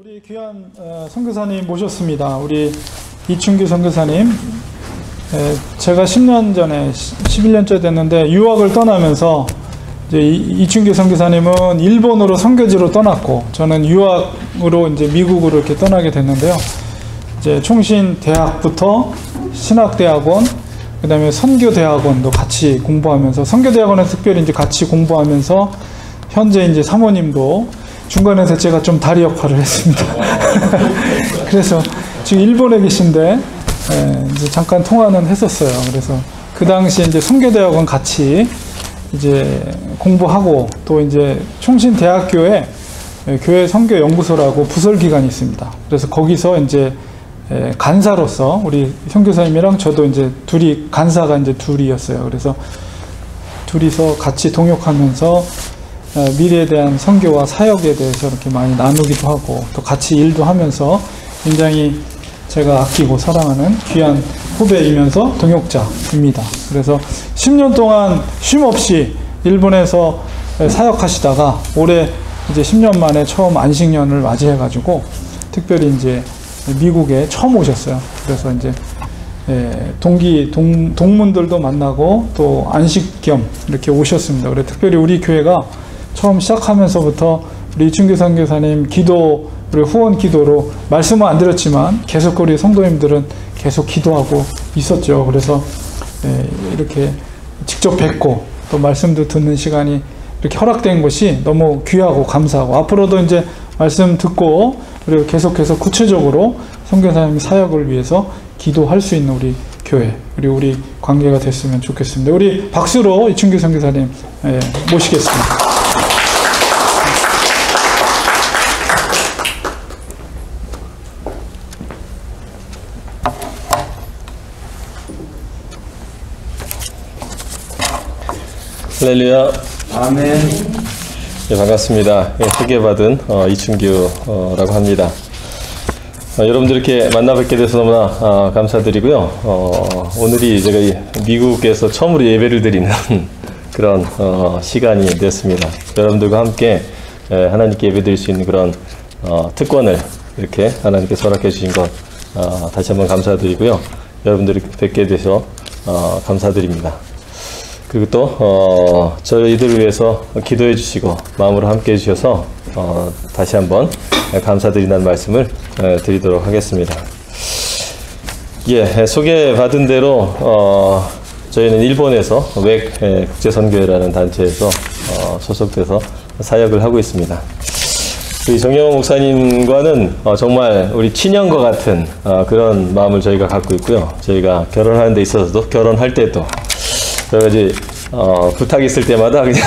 우리 귀한 선교사님 모셨습니다. 우리 이춘규 선교사님. 제가 10년 전에 11년째 됐는데 유학을 떠나면서 이제 이춘규 선교사님은 일본으로 선교지로 떠났고 저는 유학으로 이제 미국으로 이렇게 떠나게 됐는데요. 이제 총신 대학부터 신학대학원, 그다음에 선교대학원도 같이 공부하면서 선교대학원에서 특별히 이제 같이 공부하면서 현재 이제 사모님도 중간에서 제가 좀 다리 역할을 했습니다. 그래서 지금 일본에 계신데 이제 잠깐 통화는 했었어요. 그래서 그 당시에 이제 선교대학원 같이 이제 공부하고 또 이제 총신대학교에 교회 선교연구소라고 부설기관이 있습니다. 그래서 거기서 이제 간사로서 우리 선교사님이랑 저도 이제 둘이 간사가 이제 둘이었어요. 그래서 둘이서 같이 동역하면서 미래에 대한 선교와 사역에 대해서 이렇게 많이 나누기도 하고 또 같이 일도 하면서 굉장히 제가 아끼고 사랑하는 귀한 후배이면서 동역자입니다. 그래서 10년 동안 쉼 없이 일본에서 사역하시다가 올해 이제 10년 만에 처음 안식년을 맞이해가지고 특별히 이제 미국에 처음 오셨어요. 그래서 이제 동문들도 만나고 또 안식 겸 이렇게 오셨습니다. 그래서 특별히 우리 교회가 처음 시작하면서부터 우리 이춘규 선교사님 기도, 우리 후원 기도로 말씀은 안 드렸지만 계속 우리 성도님들은 계속 기도하고 있었죠. 그래서 이렇게 직접 뵙고 또 말씀도 듣는 시간이 이렇게 허락된 것이 너무 귀하고 감사하고 앞으로도 이제 말씀 듣고 그리고 계속해서 구체적으로 선교사님 사역을 위해서 기도할 수 있는 우리 교회 그리고 우리 관계가 됐으면 좋겠습니다. 우리 박수로 이춘규 선교사님 모시겠습니다. 할렐루야. 아멘. 네, 반갑습니다. 소개받은 이춘규라고 합니다. 여러분들 이렇게 만나 뵙게 돼서 너무나 감사드리고요. 오늘이 제가 미국에서 처음으로 예배를 드리는 그런 시간이 됐습니다. 여러분들과 함께 하나님께 예배 드릴 수 있는 그런 특권을 이렇게 하나님께서 허락해 주신 것 다시 한번 감사드리고요. 여러분들이 뵙게 돼서 감사드립니다. 그리고 또 저희들을 위해서 기도해 주시고 마음으로 함께 해주셔서 다시 한번 감사드린다는 말씀을 드리도록 하겠습니다. 소개받은 대로 저희는 일본에서 웩 국제선교회라는 단체에서 소속돼서 사역을 하고 있습니다. 우리 정영호 목사님과는 정말 우리 친형과 같은 그런 마음을 저희가 갖고 있고요. 저희가 결혼하는 데 있어서도 결혼할 때도 여러 가지 부탁이 있을 때마다 그냥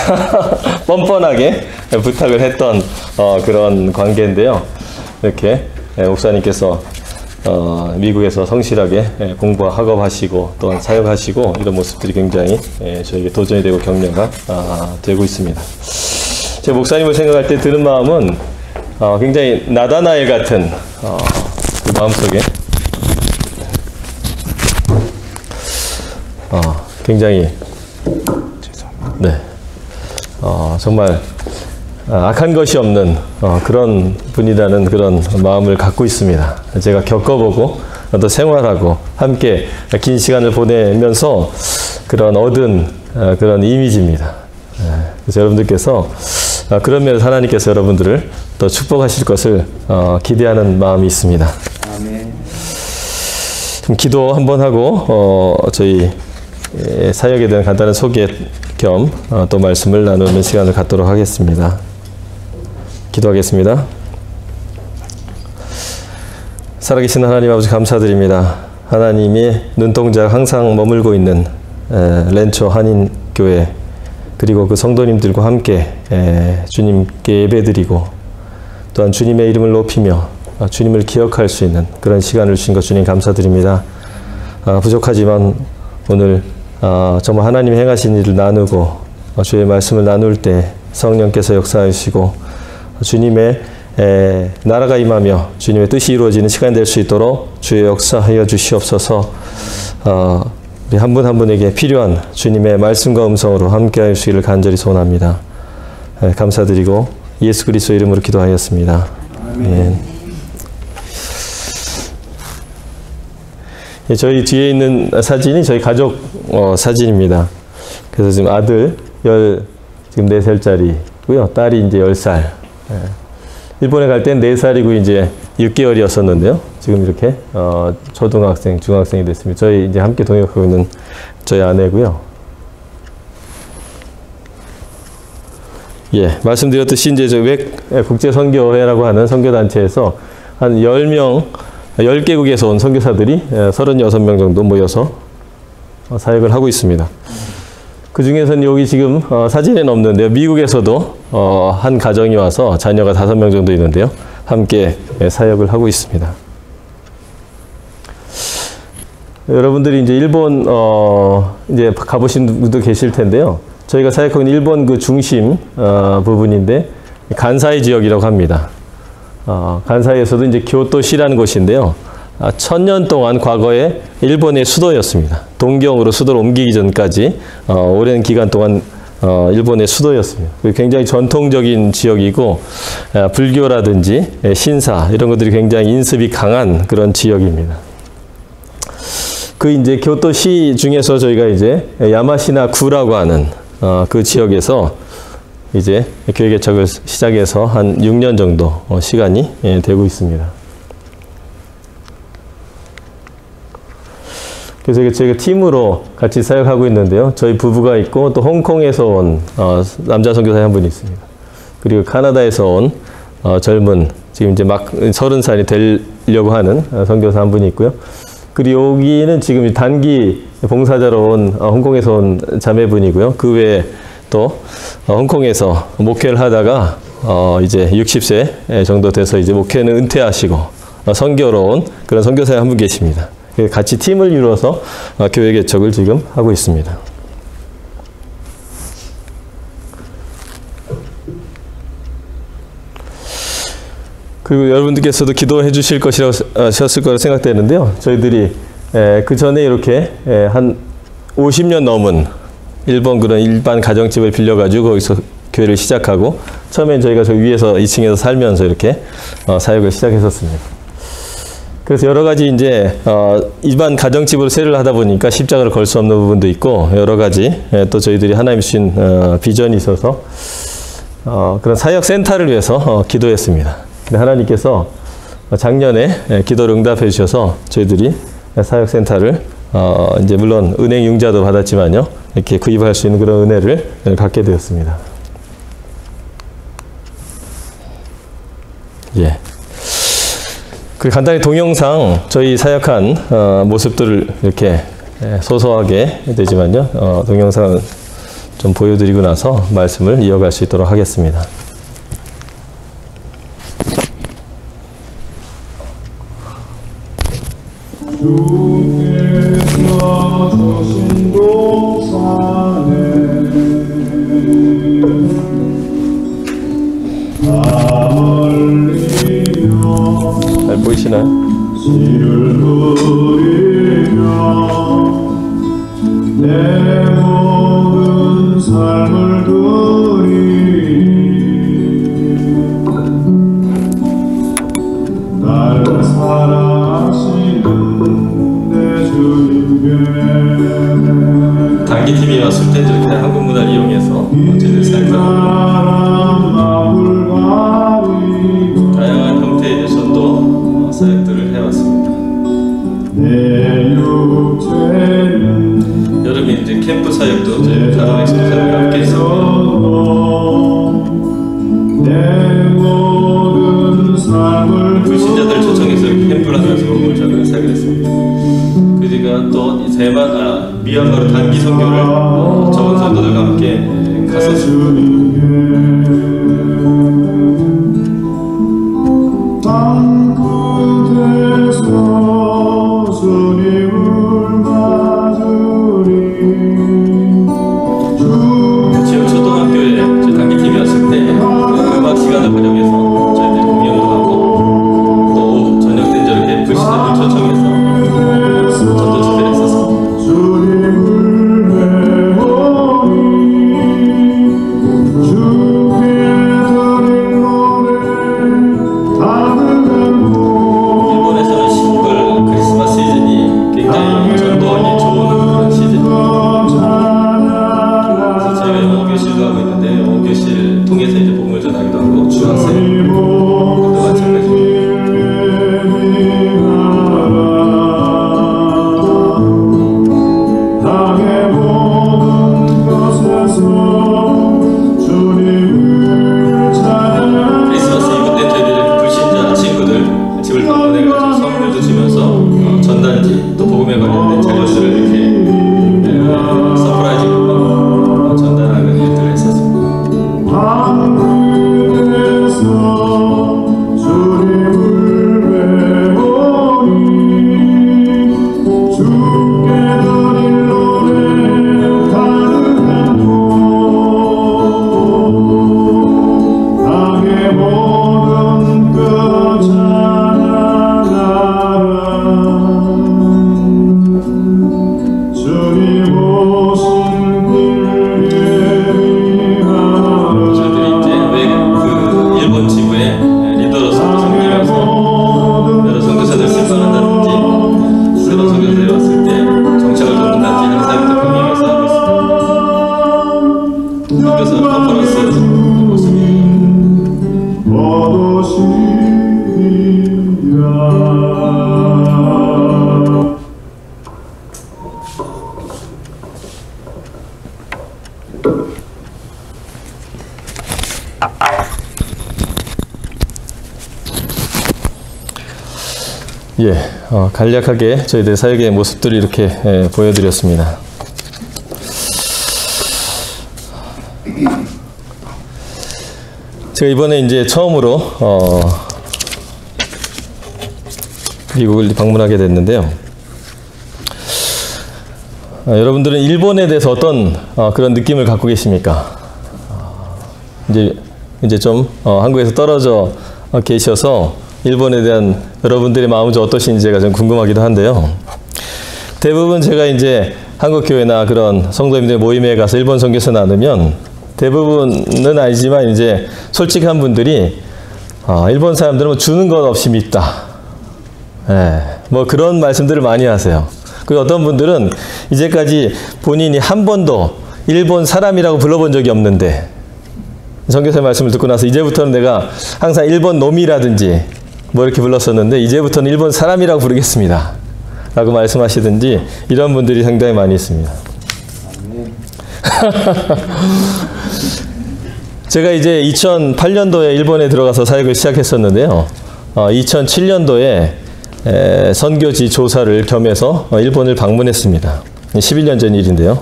뻔뻔하게 부탁을 했던 그런 관계인데요. 이렇게 목사님께서 미국에서 성실하게 공부와 학업하시고 또한 사역하시고 이런 모습들이 굉장히 저에게 도전이 되고 격려가 되고 있습니다. 제 목사님을 생각할 때 드는 마음은 굉장히 나다나엘 같은 그 마음속에 굉장히 정말 악한 것이 없는 그런 분이라는 그런 마음을 갖고 있습니다. 제가 겪어보고 또 생활하고 함께 긴 시간을 보내면서 그런 얻은 그런 이미지입니다. 그래서 여러분들께서 그런 면에서 하나님께서 여러분들을 또 축복하실 것을 기대하는 마음이 있습니다. 아멘. 좀 기도 한번 하고 저희 사역에 대한 간단한 소개 겸 또 말씀을 나누는 시간을 갖도록 하겠습니다. 기도하겠습니다. 살아계신 하나님 아버지 감사드립니다. 하나님이 눈동자 항상 머물고 있는 렌초 한인교회 그리고 그 성도님들과 함께 주님께 예배드리고 또한 주님의 이름을 높이며 주님을 기억할 수 있는 그런 시간을 주신 것 주님 감사드립니다. 부족하지만 오늘 정말 하나님이 행하신 일을 나누고 주의 말씀을 나눌 때 성령께서 역사하시고 주님의 나라가 임하며 주님의 뜻이 이루어지는 시간이 될 수 있도록 주의 역사하여 주시옵소서. 우리 한 분 한 분에게 필요한 주님의 말씀과 음성으로 함께하여 주시기를 간절히 소원합니다. 감사드리고 예수 그리스도 이름으로 기도하였습니다. 아멘. 저희 뒤에 있는 사진이 저희 가족 사진입니다. 그래서 지금 아들 지금 4살짜리고요. 딸이 이제 10살. 일본에 갈 땐 4살이고 이제 6개월이었었는데요. 지금 이렇게 초등학생, 중학생이 됐습니다. 저희 이제 함께 동역하고 있는 저희 아내고요. 예, 말씀드렸듯이 이제 웹 국제선교회라고 하는 선교단체에서 한 10개국에서 온 선교사들이 36명 정도 모여서 사역을 하고 있습니다. 그 중에서는 여기 지금 사진에는 없는데요. 미국에서도 한 가정이 와서 자녀가 5명 정도 있는데요. 함께 사역을 하고 있습니다. 여러분들이 이제 일본 이제 가보신 분도 계실 텐데요. 저희가 사역하고 있는 일본 그 중심 부분인데 간사이 지역이라고 합니다. 간사이에서도 이제 교토시라는 곳인데요. 1000년 동안 과거에 일본의 수도였습니다. 동경으로 수도를 옮기기 전까지 오랜 기간 동안 일본의 수도였습니다. 굉장히 전통적인 지역이고 불교라든지 신사 이런 것들이 굉장히 인습이 강한 그런 지역입니다. 그 이제 교토시 중에서 저희가 이제 야마시나 구라고 하는 그 지역에서 이제 교회 개척을 시작해서 한 6년 정도 시간이 되고 있습니다. 그래서 저희가 팀으로 같이 사역하고 있는데요. 저희 부부가 있고 또 홍콩에서 온 남자 선교사 한 분이 있습니다. 그리고 카나다에서 온 젊은 지금 이제 막 30살이 되려고 하는 선교사 한 분이 있고요. 그리고 여기는 지금 단기 봉사자로 온 홍콩에서 온 자매분이고요. 그 외에 또 홍콩에서 목회를 하다가 이제 60세 정도 돼서 이제 목회는 은퇴하시고 선교로 온 그런 선교사님 한 분 계십니다. 같이 팀을 이루어서 교회 개척을 지금 하고 있습니다. 그리고 여러분들께서도 기도해 주실 것이라셨을 거라 생각되는데요. 저희들이 그 전에 이렇게 한 50년 넘은 일본 그런 일반 가정집을 빌려가지고 거기서 교회를 시작하고 처음엔 저희가 저 위에서 2층에서 살면서 이렇게 사역을 시작했었습니다. 그래서 여러 가지 이제 일반 가정집으로 세를 하다 보니까 십자가를 걸 수 없는 부분도 있고 여러 가지 또 저희들이 하나님 주신 비전이 있어서 그런 사역 센터를 위해서 기도했습니다. 근데 하나님께서 작년에 기도를 응답해 주셔서 저희들이 사역 센터를 이제 물론 은행 융자도 받았지만요 이렇게 구입할 수 있는 그런 은혜를 갖게 되었습니다. 예. 그 간단히 동영상 저희 사역한 모습들을 이렇게 소소하게 되지만요 동영상을 좀 보여드리고 나서 말씀을 이어갈 수 있도록 하겠습니다. 주께서 주신 동산에 잘 보이시나요? 씨를 뿌리며 내 모든 삶을 드리 날 사랑하시는 내 주님께 단기팀이 왔을 때 저렇게 한국 문화를 이용해서 저희들 사역을 다양한 형태의 전도 사역들을 해왔습니다. 여름에 이제 캠프 사역도 저희 가정의 선교사님과 함께 했습니다. 불신자들 초청해서 캠프를 하면서 몸을 잡는 사역을 했습니다. 그러니까 또 대만, 미얀마로 단기 선교를 적은 성도들과 함께 갔었습니다. 지역 초등학교에 저 단기팀이 왔을 때 음악 시간을 활용해서 저희들이 공연을 하고 또 저녁 때 저렇게 불신자들 초청해서 전도 집회를 했었습니다. 간략하게 저희들 사역의 모습들을 이렇게 보여드렸습니다. 제가 이번에 이제 처음으로 미국을 방문하게 됐는데요. 여러분들은 일본에 대해서 어떤 그런 느낌을 갖고 계십니까? 이제 좀 한국에서 떨어져 계셔서 일본에 대한 여러분들의 마음은 좀 어떠신지가 좀 궁금하기도 한데요. 대부분 제가 이제 한국 교회나 그런 성도님들 모임에 가서 일본 선교사 나누면 대부분은 아니지만 이제 솔직한 분들이 일본 사람들은 뭐 주는 것 없이 믿다. 뭐 그런 말씀들을 많이 하세요. 그리고 어떤 분들은 이제까지 본인이 한 번도 일본 사람이라고 불러본 적이 없는데 선교사의 말씀을 듣고 나서 이제부터는 내가 항상 일본 놈이라든지 뭐 이렇게 불렀었는데 이제부터는 일본 사람이라고 부르겠습니다 라고 말씀하시든지 이런 분들이 상당히 많이 있습니다. 제가 이제 2008년도에 일본에 들어가서 사역을 시작했었는데요. 2007년도에 선교지 조사를 겸해서 일본을 방문했습니다. 11년 전 일인데요.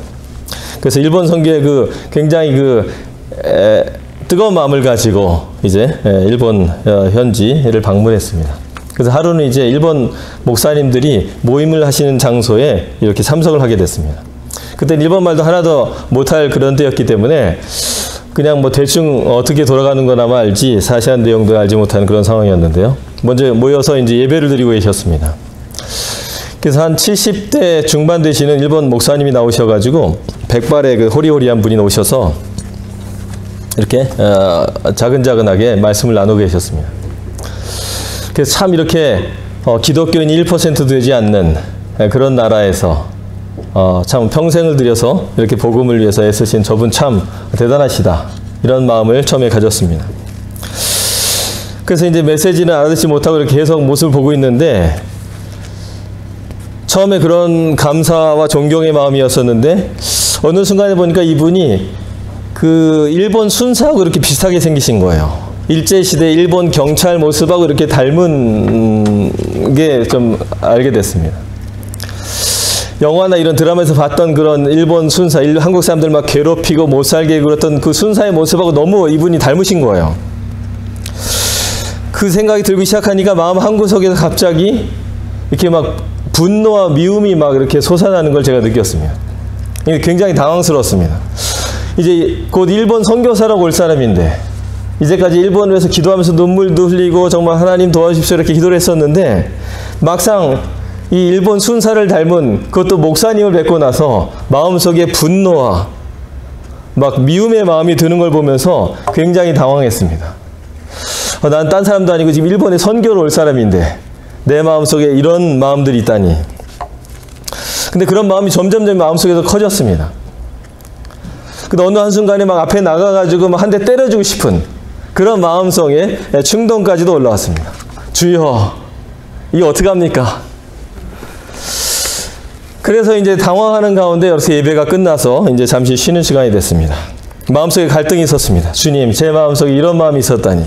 그래서 일본 선교에 굉장히 뜨거운 마음을 가지고 이제 일본 현지를 방문했습니다. 그래서 하루는 이제 일본 목사님들이 모임을 하시는 장소에 이렇게 참석을 하게 됐습니다. 그때는 일본말도 하나도 못할 그런 때였기 때문에 그냥 뭐 대충 어떻게 돌아가는 거나마 알지 자세한 내용도 알지 못하는 그런 상황이었는데요. 먼저 모여서 이제 예배를 드리고 계셨습니다. 그래서 한 70대 중반 되시는 일본 목사님이 나오셔가지고 백발의 호리호리한 분이 오셔서 이렇게 자근자근하게 말씀을 나누고 계셨습니다. 그래서 참 이렇게 기독교인이 1%도 되지 않는 그런 나라에서 참 평생을 들여서 이렇게 복음을 위해서 애쓰신 저분 참 대단하시다. 이런 마음을 처음에 가졌습니다. 그래서 이제 메시지는 알아듣지 못하고 이렇게 계속 모습을 보고 있는데 처음에 그런 감사와 존경의 마음이었었는데 어느 순간에 보니까 이분이 일본 순사하고 이렇게 비슷하게 생기신 거예요. 일제시대 일본 경찰 모습하고 이렇게 닮은 게 좀 알게 됐습니다. 영화나 이런 드라마에서 봤던 그런 일본 순사, 한국 사람들 막 괴롭히고 못 살게 굴었던 그 순사의 모습하고 너무 이분이 닮으신 거예요. 그 생각이 들기 시작하니까 마음 한구석에서 갑자기 이렇게 막 분노와 미움이 막 이렇게 솟아나는 걸 제가 느꼈습니다. 굉장히 당황스러웠습니다. 이제 곧 일본 선교사라고 올 사람인데 이제까지 일본에서 기도하면서 눈물도 흘리고 정말 하나님 도와주십시오 이렇게 기도를 했었는데 막상 이 일본 순사를 닮은 그것도 목사님을 뵙고 나서 마음속에 분노와 막 미움의 마음이 드는 걸 보면서 굉장히 당황했습니다. 난 딴 사람도 아니고 지금 일본에 선교로 올 사람인데 내 마음속에 이런 마음들이 있다니. 근데 그런 마음이 점점 마음속에서 커졌습니다. 근데 어느 한순간에 막 앞에 나가가지고 막 한 대 때려주고 싶은 그런 마음속에 충동까지도 올라왔습니다. 주여, 이게 어떡합니까? 그래서 이제 당황하는 가운데 이렇게 예배가 끝나서 이제 잠시 쉬는 시간이 됐습니다. 마음속에 갈등이 있었습니다. 주님, 제 마음속에 이런 마음이 있었다니.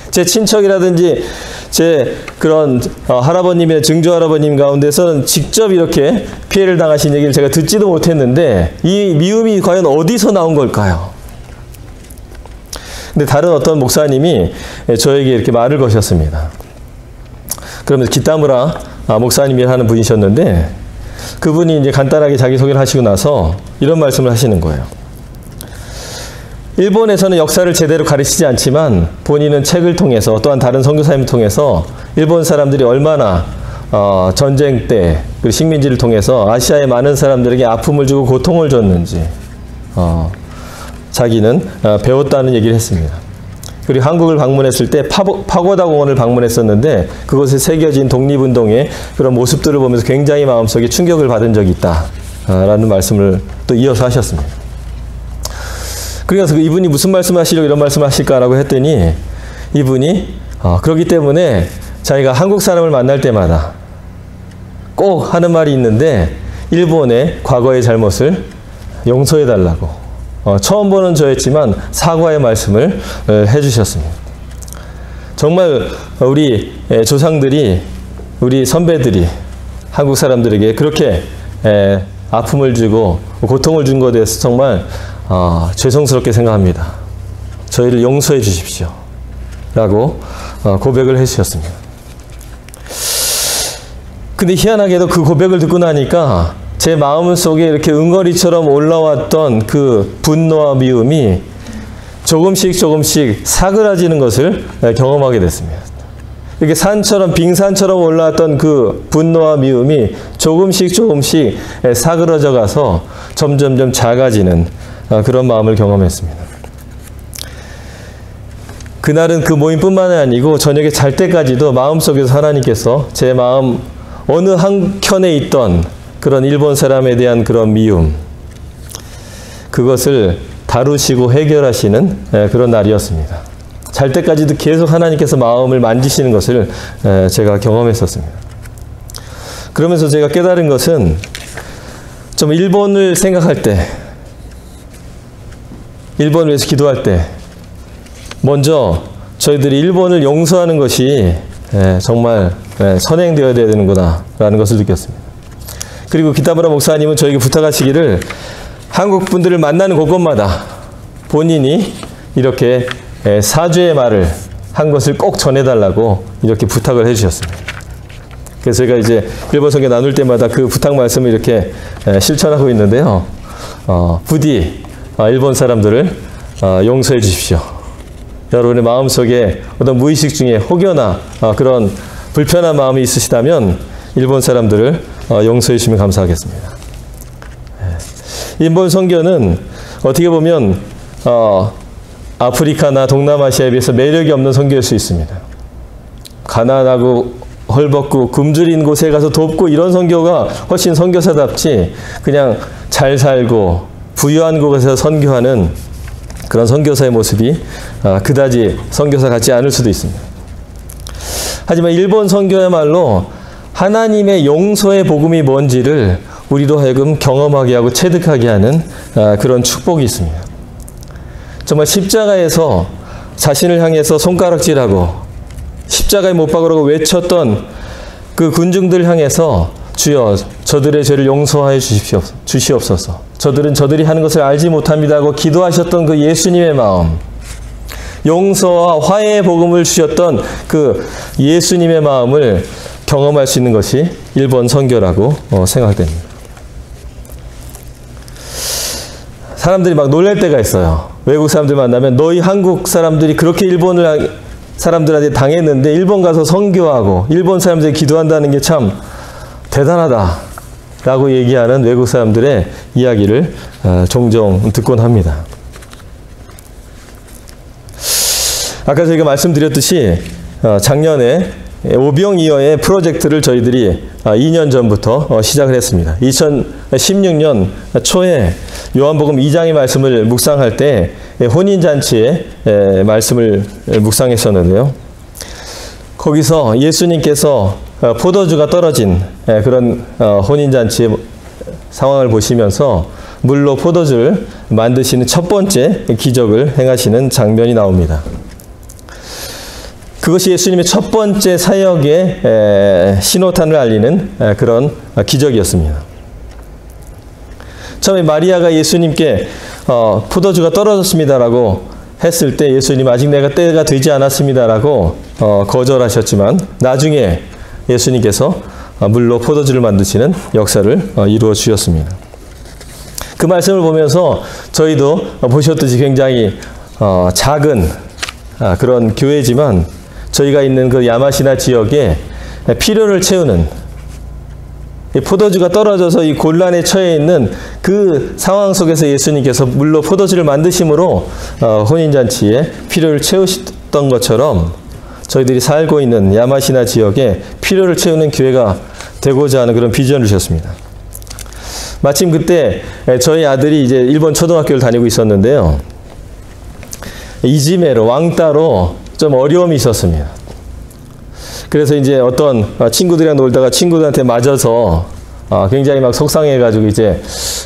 제 친척이라든지 제 그런 할아버님이나 증조할아버님 가운데서는 직접 이렇게 피해를 당하신 얘기를 제가 듣지도 못했는데 이 미움이 과연 어디서 나온 걸까요? 근데 다른 어떤 목사님이 저에게 이렇게 말을 거셨습니다. 그러면서 기타무라 목사님이라 하는 분이셨는데 그분이 이제 간단하게 자기소개를 하시고 나서 이런 말씀을 하시는 거예요. 일본에서는 역사를 제대로 가르치지 않지만 본인은 책을 통해서 또한 다른 선교사님을 통해서 일본 사람들이 얼마나 전쟁 때 그 식민지를 통해서 아시아의 많은 사람들에게 아픔을 주고 고통을 줬는지 자기는 배웠다는 얘기를 했습니다. 그리고 한국을 방문했을 때 파고다 공원을 방문했었는데 그곳에 새겨진 독립운동의 그런 모습들을 보면서 굉장히 마음속에 충격을 받은 적이 있다라는 말씀을 또 이어서 하셨습니다. 그래서 이분이 무슨 말씀을 하시려고 이런 말씀을 하실까라고 했더니 이분이 그렇기 때문에 자기가 한국 사람을 만날 때마다 꼭 하는 말이 있는데 일본의 과거의 잘못을 용서해달라고 처음 보는 저였지만 사과의 말씀을 해주셨습니다. 정말 우리 조상들이 우리 선배들이 한국 사람들에게 그렇게 아픔을 주고 고통을 준 것에 대해서 정말 죄송스럽게 생각합니다. 저희를 용서해 주십시오. 라고 고백을 해 주셨습니다. 근데 희한하게도 그 고백을 듣고 나니까 제 마음 속에 이렇게 응어리처럼 올라왔던 그 분노와 미움이 조금씩 사그라지는 것을 경험하게 됐습니다. 이렇게 산처럼 빙산처럼 올라왔던 그 분노와 미움이 조금씩 사그러져 가서 점점점 작아지는 그런 마음을 경험했습니다. 그날은 그 모임뿐만 아니고 저녁에 잘 때까지도 마음속에서 하나님께서 제 마음 어느 한켠에 있던 그런 일본 사람에 대한 그런 미움, 그것을 다루시고 해결하시는 그런 날이었습니다. 잘 때까지도 계속 하나님께서 마음을 만지시는 것을 제가 경험했었습니다. 그러면서 제가 깨달은 것은 좀 일본을 생각할 때, 일본을 위해서 기도할 때 먼저 저희들이 일본을 용서하는 것이 정말 선행되어야 되는구나 라는 것을 느꼈습니다. 그리고 기타무라 목사님은 저에게 부탁하시기를 한국 분들을 만나는 곳곳마다 본인이 이렇게 사죄의 말을 한 것을 꼭 전해달라고 이렇게 부탁을 해주셨습니다. 그래서 제가 이제 일본 선교 나눌 때마다 그 부탁 말씀을 이렇게 실천하고 있는데요. 부디 일본 사람들을 용서해 주십시오. 여러분의 마음속에 어떤 무의식 중에 혹여나 그런 불편한 마음이 있으시다면 일본 사람들을 용서해 주시면 감사하겠습니다. 일본 선교는 어떻게 보면 아프리카나 동남아시아에 비해서 매력이 없는 선교일 수 있습니다. 가난하고 헐벗고 굶주린 곳에 가서 돕고 이런 선교가 훨씬 선교사답지 그냥 잘 살고 부유한 곳에서 선교하는 그런 선교사의 모습이 그다지 선교사 같지 않을 수도 있습니다. 하지만 일본 선교야말로 하나님의 용서의 복음이 뭔지를 우리로 하여금 경험하게 하고 체득하게 하는 그런 축복이 있습니다. 정말 십자가에서 자신을 향해서 손가락질하고 십자가에 못 박으라고 외쳤던 그 군중들 향해서 주여 저들의 죄를 용서하여 주시옵소서. 저들은 저들이 하는 것을 알지 못합니다 하고 기도하셨던 그 예수님의 마음, 용서와 화해의 복음을 주셨던 그 예수님의 마음을 경험할 수 있는 것이 일본 선교라고 생각됩니다. 사람들이 막 놀랄 때가 있어요. 외국 사람들 만나면 너희 한국 사람들이 그렇게 일본을 사람들한테 당했는데 일본 가서 선교하고 일본 사람들이 기도한다는 게 참 대단하다 라고 얘기하는 외국 사람들의 이야기를 종종 듣곤 합니다. 아까 저희가 말씀드렸듯이 작년에 오병이어의 프로젝트를 저희들이 2년 전부터 시작을 했습니다. 2016년 초에 요한복음 2장의 말씀을 묵상할 때 혼인잔치의 말씀을 묵상했었는데요. 거기서 예수님께서 포도주가 떨어진 그런 혼인잔치의 상황을 보시면서 물로 포도주를 만드시는 첫 번째 기적을 행하시는 장면이 나옵니다. 그것이 예수님의 첫 번째 사역의 신호탄을 알리는 그런 기적이었습니다. 처음에 마리아가 예수님께 포도주가 떨어졌습니다라고 했을 때 예수님 아직 내가 때가 되지 않았습니다라고 거절하셨지만 나중에 예수님께서 물로 포도주를 만드시는 역사를 이루어 주셨습니다. 그 말씀을 보면서 저희도 보셨듯이 굉장히 작은 그런 교회지만 저희가 있는 그 야마시나 지역에 필요를 채우는 포도주가 떨어져서 이 곤란에 처해 있는 그 상황 속에서 예수님께서 물로 포도주를 만드심으로 혼인잔치에 필요를 채우셨던 것처럼 저희들이 살고 있는 야마시나 지역에 필요를 채우는 교회가 되고자 하는 그런 비전을 주셨습니다. 마침 그때 저희 아들이 이제 일본 초등학교를 다니고 있었는데요. 이지메로 왕따로 좀 어려움이 있었습니다. 그래서 이제 어떤 친구들이랑 놀다가 친구들한테 맞아서 굉장히 막 속상해가지고 이제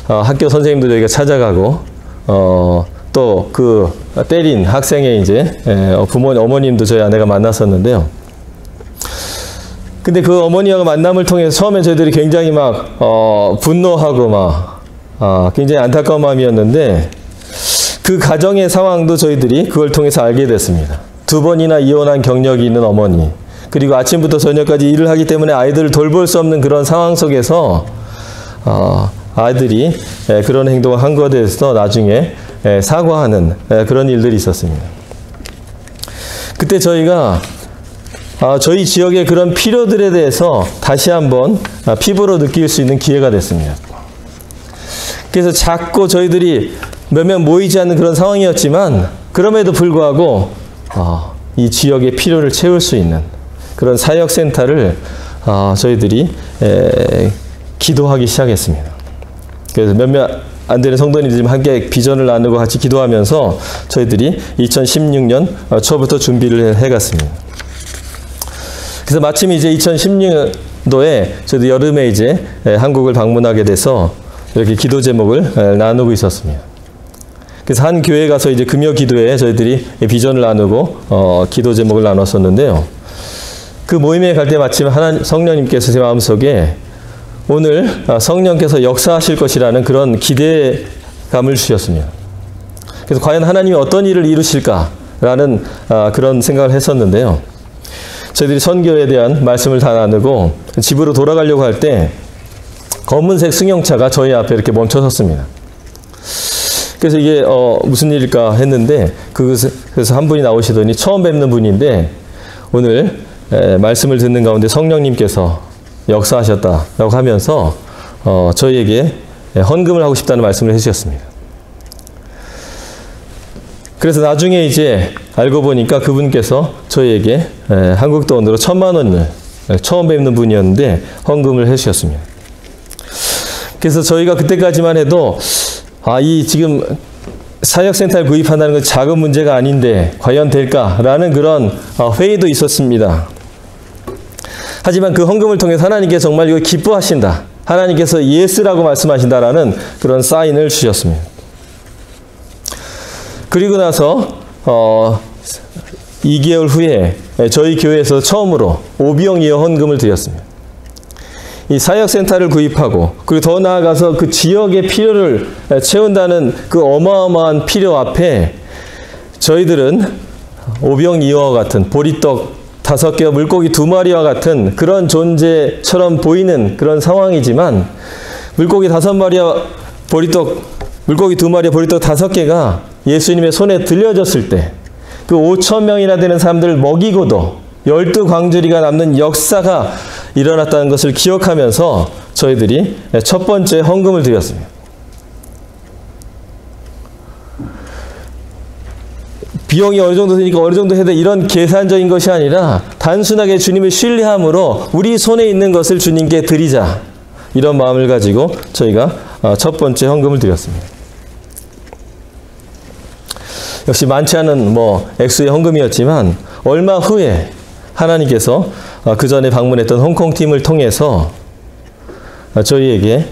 학교 선생님도 저희가 찾아가고 또 그 때린 학생의 이제 부모님 어머님도 저희 아내가 만났었는데요. 근데 그 어머니와 만남을 통해서 처음에 저희들이 굉장히 막 분노하고 막 굉장히 안타까운 마음이었는데 그 가정의 상황도 저희들이 그걸 통해서 알게 됐습니다. 2번이나 이혼한 경력이 있는 어머니, 그리고 아침부터 저녁까지 일을 하기 때문에 아이들을 돌볼 수 없는 그런 상황 속에서 아이들이 그런 행동을 한 것에 대해서 나중에 사과하는 그런 일들이 있었습니다. 그때 저희가 저희 지역의 그런 필요들에 대해서 다시 한번 피부로 느낄 수 있는 기회가 됐습니다. 그래서 작고 저희들이 몇몇 모이지 않는 그런 상황이었지만 그럼에도 불구하고 이 지역의 필요를 채울 수 있는 그런 사역센터를 저희들이 기도하기 시작했습니다. 그래서 몇몇 안 되는 성도님들이 함께 비전을 나누고 같이 기도하면서 저희들이 2016년 초부터 준비를 해갔습니다. 그래서 마침 이제 2016년도에 저희도 여름에 이제 한국을 방문하게 돼서 이렇게 기도 제목을 나누고 있었습니다. 그래서 한 교회에 가서 이제 금요 기도에 저희들이 비전을 나누고 기도 제목을 나눴었는데요. 그 모임에 갈 때 마침 성령님께서 제 마음속에 오늘 성령께서 역사하실 것이라는 그런 기대감을 주셨습니다. 그래서 과연 하나님이 어떤 일을 이루실까라는 그런 생각을 했었는데요. 저희들이 선교에 대한 말씀을 다 나누고 집으로 돌아가려고 할 때 검은색 승용차가 저희 앞에 이렇게 멈춰섰습니다. 그래서 이게 무슨 일일까 했는데 그래서 한 분이 나오시더니 처음 뵙는 분인데 오늘 말씀을 듣는 가운데 성령님께서 역사하셨다라고 하면서 저희에게 헌금을 하고 싶다는 말씀을 해주셨습니다. 그래서 나중에 이제 알고 보니까 그분께서 저희에게 한국 돈으로 1,000만 원을 처음 뵙는 분이었는데 헌금을 해주셨습니다. 그래서 저희가 그때까지만 해도 이 지금 사역센터를 구입한다는 건 작은 문제가 아닌데 과연 될까라는 그런 회의도 있었습니다. 하지만 그 헌금을 통해서 하나님께서 정말 이거 기뻐하신다. 하나님께서 예스라고 말씀하신다라는 그런 사인을 주셨습니다. 그리고 나서 2개월 후에 저희 교회에서 처음으로 오비용이어 헌금을 드렸습니다. 이 사역센터를 구입하고 그리고 더 나아가서 그 지역의 필요를 채운다는 그 어마어마한 필요 앞에 저희들은 오병이어와 같은 보리떡 5개와 물고기 2마리와 같은 그런 존재처럼 보이는 그런 상황이지만 물고기 5마리와 물고기 2마리와 보리떡 5개가 예수님의 손에 들려졌을 때 그 5,000명이나 되는 사람들을 먹이고도 12광주리가 남는 역사가 일어났다는 것을 기억하면서 저희들이 첫 번째 헌금을 드렸습니다. 비용이 어느 정도 되니까 어느 정도 해야 돼 이런 계산적인 것이 아니라 단순하게 주님을 신뢰함으로 우리 손에 있는 것을 주님께 드리자 이런 마음을 가지고 저희가 첫 번째 헌금을 드렸습니다. 역시 많지 않은 액수의 헌금이었지만 얼마 후에 하나님께서 그 전에 방문했던 홍콩 팀을 통해서 저희에게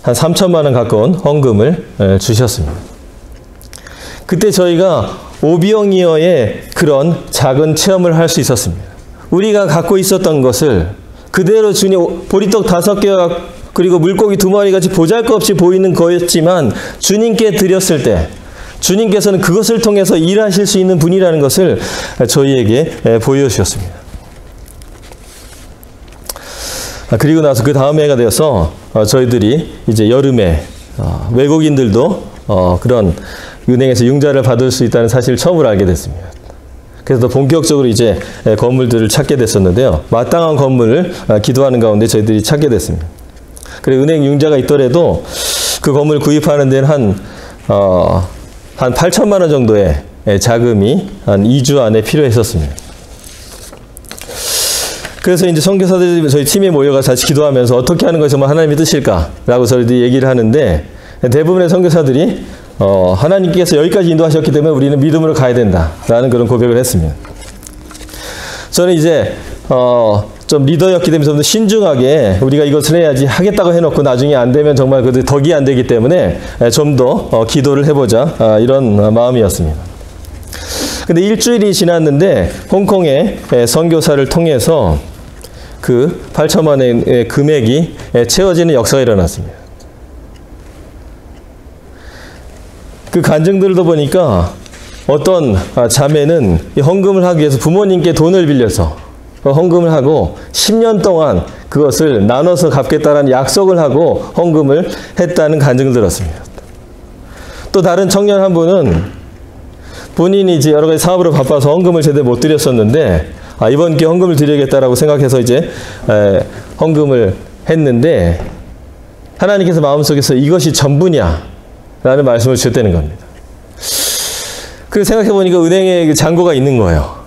한 3천만 원 가까운 헌금을 주셨습니다. 그때 저희가 오비용이어의 그런 작은 체험을 할 수 있었습니다. 우리가 갖고 있었던 것을 그대로 주님 보리떡 5개와 그리고 물고기 2마리 같이 보잘것없이 보이는 거였지만 주님께 드렸을 때 주님께서는 그것을 통해서 일하실 수 있는 분이라는 것을 저희에게 보여주셨습니다. 그리고 나서 그 다음 해가 되어서 저희들이 이제 여름에 외국인들도 그런 은행에서 융자를 받을 수 있다는 사실을 처음으로 알게 됐습니다. 그래서 본격적으로 이제 건물들을 찾게 됐었는데요. 마땅한 건물을 기도하는 가운데 저희들이 찾게 됐습니다. 그리고 은행 융자가 있더라도 그 건물을 구입하는 데는 한 8천만 원 정도의 자금이 한 2주 안에 필요했었습니다. 그래서 이제 선교사들이 저희 팀에 모여가서 같이 기도하면서 어떻게 하는 것이 정말 하나님의 뜻일까라고 저희들이 얘기를 하는데 대부분의 선교사들이 하나님께서 여기까지 인도하셨기 때문에 우리는 믿음으로 가야 된다라는 그런 고백을 했습니다. 저는 이제 좀 리더였기 때문에 좀 더 신중하게 우리가 이것을 해야지 하겠다고 해놓고 나중에 안 되면 정말 그 덕이 안 되기 때문에 좀 더 기도를 해보자 이런 마음이었습니다. 근데 일주일이 지났는데 홍콩의 선교사를 통해서 그 8천만 원의 금액이 채워지는 역사가 일어났습니다. 그 간증들도 보니까 어떤 자매는 이 헌금을 하기 위해서 부모님께 돈을 빌려서 헌금을 하고 10년 동안 그것을 나눠서 갚겠다라는 약속을 하고 헌금을 했다는 간증을 들었습니다. 또 다른 청년 한 분은 본인이 이제 여러 가지 사업으로 바빠서 헌금을 제대로 못 드렸었는데 이번 기회에 헌금을 드려야겠다라고 생각해서 이제 헌금을 했는데 하나님께서 마음속에서 이것이 전부냐 라는 말씀을 주셨다는 겁니다. 그래서 생각해 보니까 은행에 그 잔고가 있는 거예요.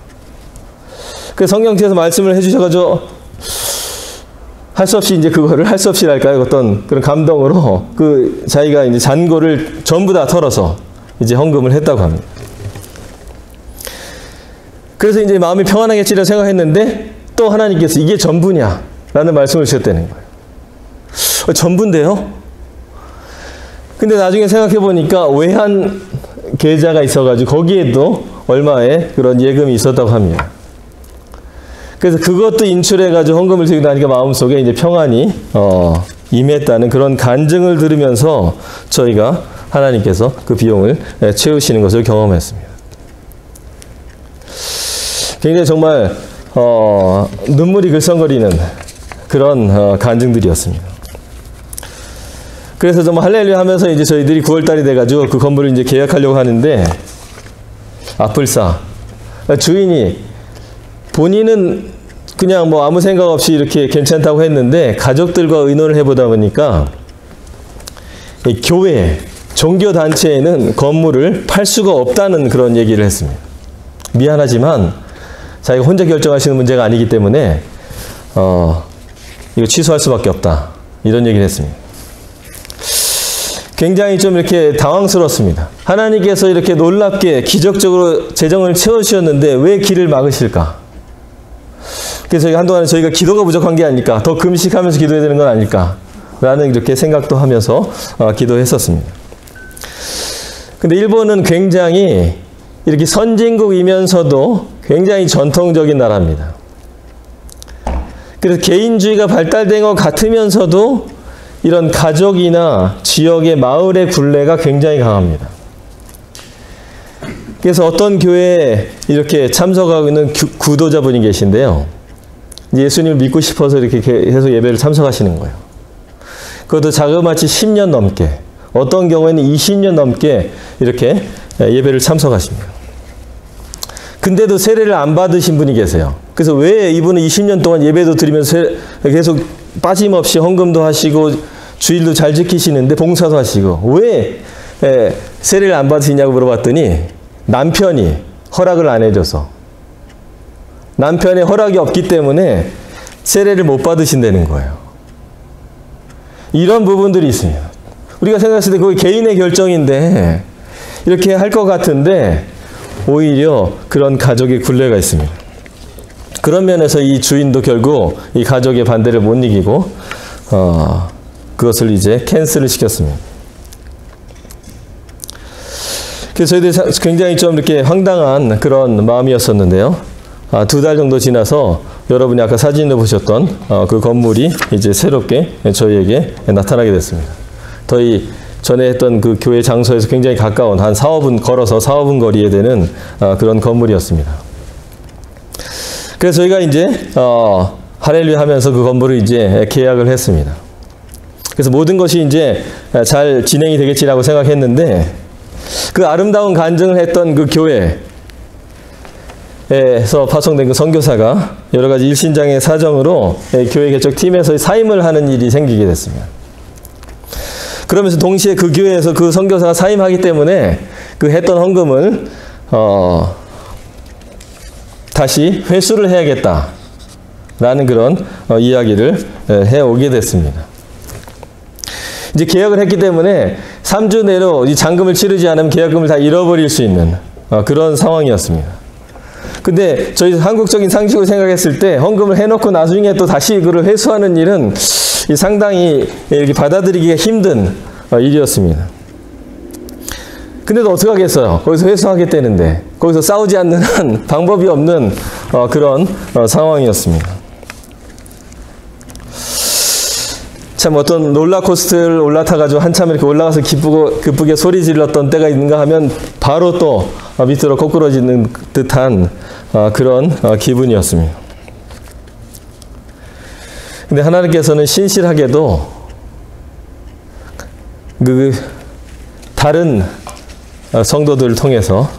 그래서 성경책에서 말씀을 해주셔가지고 할 수 없이 이제 그거를 할 수 없이랄까요? 어떤 그런 감동으로 그 자기가 이제 잔고를 전부 다 털어서 이제 헌금을 했다고 합니다. 그래서 이제 마음이 평안하겠지라고 생각했는데 또 하나님께서 이게 전부냐? 라는 말씀을 주셨다는 거예요. 전부인데요? 근데 나중에 생각해 보니까 외환 계좌가 있어가지고 거기에도 얼마의 그런 예금이 있었다고 합니다. 그래서 그것도 인출해가지고 헌금을 드리고 나니까 마음속에 이제 평안이 임했다는 그런 간증을 들으면서 저희가 하나님께서 그 비용을 채우시는 것을 경험했습니다. 굉장히 정말 눈물이 글썽거리는 그런 간증들이었습니다. 그래서 정말 할렐루야 하면서 이제 저희들이 9월달이 돼가지고 그 건물을 이제 계약하려고 하는데 불사 주인이 본인은 그냥 뭐 아무 생각 없이 이렇게 괜찮다고 했는데 가족들과 의논을 해보다 보니까 이 교회, 종교단체에는 건물을 팔 수가 없다는 그런 얘기를 했습니다. 미안하지만 자기가 혼자 결정하시는 문제가 아니기 때문에 이거 취소할 수밖에 없다. 이런 얘기를 했습니다. 굉장히 좀 이렇게 당황스럽습니다. 하나님께서 이렇게 놀랍게 기적적으로 재정을 채워주셨는데 왜 길을 막으실까? 그래서 한동안 저희가 기도가 부족한 게 아닐까? 더 금식하면서 기도해야 되는 건 아닐까? 라는 이렇게 생각도 하면서 기도했었습니다. 근데 일본은 굉장히 이렇게 선진국이면서도 굉장히 전통적인 나라입니다. 그래서 개인주의가 발달된 것 같으면서도 이런 가족이나 지역의 마을의 굴레가 굉장히 강합니다. 그래서 어떤 교회에 이렇게 참석하고 있는 구도자분이 계신데요. 예수님을 믿고 싶어서 이렇게 계속 예배를 참석하시는 거예요. 그것도 자그마치 10년 넘게, 어떤 경우에는 20년 넘게 이렇게 예배를 참석하십니다. 근데도 세례를 안 받으신 분이 계세요. 그래서 왜 이분은 20년 동안 예배도 드리면서 계속 빠짐없이 헌금도 하시고 주일도 잘 지키시는데 봉사도 하시고 왜 세례를 안 받으시냐고 물어봤더니 남편이 허락을 안 해줘서, 남편의 허락이 없기 때문에 세례를 못 받으신다는 거예요. 이런 부분들이 있습니다. 우리가 생각했을 때 그게 개인의 결정인데 이렇게 할 것 같은데 오히려 그런 가족의 굴레가 있습니다. 그런 면에서 이 주인도 결국 이 가족의 반대를 못 이기고 그것을 이제 캔슬을 시켰습니다. 그래서 저희들이 굉장히 좀 이렇게 황당한 그런 마음이었었는데요. 2달 정도 지나서 여러분이 아까 사진으로 보셨던 그 건물이 이제 새롭게 저희에게 나타나게 됐습니다. 저희 전에 했던 그 교회 장소에서 굉장히 가까운 한 4-5분 걸어서 4-5분 거리에 되는 그런 건물이었습니다. 그래서 저희가 이제 할렐루야 하면서 그 건물을 이제 계약을 했습니다. 그래서 모든 것이 이제 잘 진행이 되겠지라고 생각했는데 그 아름다운 간증을 했던 그 교회에서 파송된 그 선교사가 여러 가지 일신장의 사정으로 교회 개척팀에서 사임을 하는 일이 생기게 됐습니다. 그러면서 동시에 그 교회에서 그 선교사가 사임하기 때문에 그 했던 헌금을 다시 회수를 해야겠다라는 그런 이야기를 해오게 됐습니다. 이제 계약을 했기 때문에 3주 내로 이 잔금을 치르지 않으면 계약금을 다 잃어버릴 수 있는 그런 상황이었습니다. 근데 저희 한국적인 상식으로 생각했을 때 헌금을 해놓고 나중에 또 다시 그걸 회수하는 일은 상당히 이렇게 받아들이기가 힘든 일이었습니다. 근데도 어떻게 하겠어요? 거기서 회수하겠다는데 거기서 싸우지 않는 한 방법이 없는 그런 상황이었습니다. 참 어떤 롤러코스터를 올라타가지고 한참 이렇게 올라가서 기쁘게 소리 질렀던 때가 있는가 하면 바로 또 밑으로 거꾸러지는 듯한 그런 기분이었습니다. 근데 하나님께서는 신실하게도 그 다른 성도들을 통해서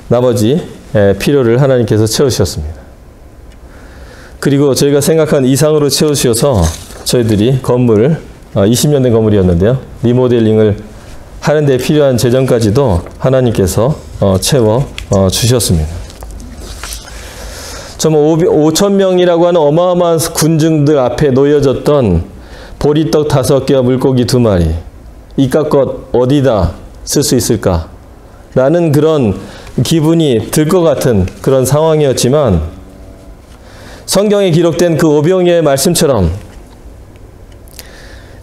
나머지 필요를 하나님께서 채우셨습니다. 그리고 저희가 생각한 이상으로 채우셔서 저희들이 건물, 20년 된 건물이었는데요. 리모델링을 하는 데 필요한 재정까지도 하나님께서 채워 주셨습니다. 정말 5,000명이라고 하는 어마어마한 군중들 앞에 놓여졌던 보리떡 5개와 물고기 2마리, 이깟것 어디다 쓸 수 있을까? 라는 그런 기분이 들 것 같은 그런 상황이었지만 성경에 기록된 그 오병이어의 말씀처럼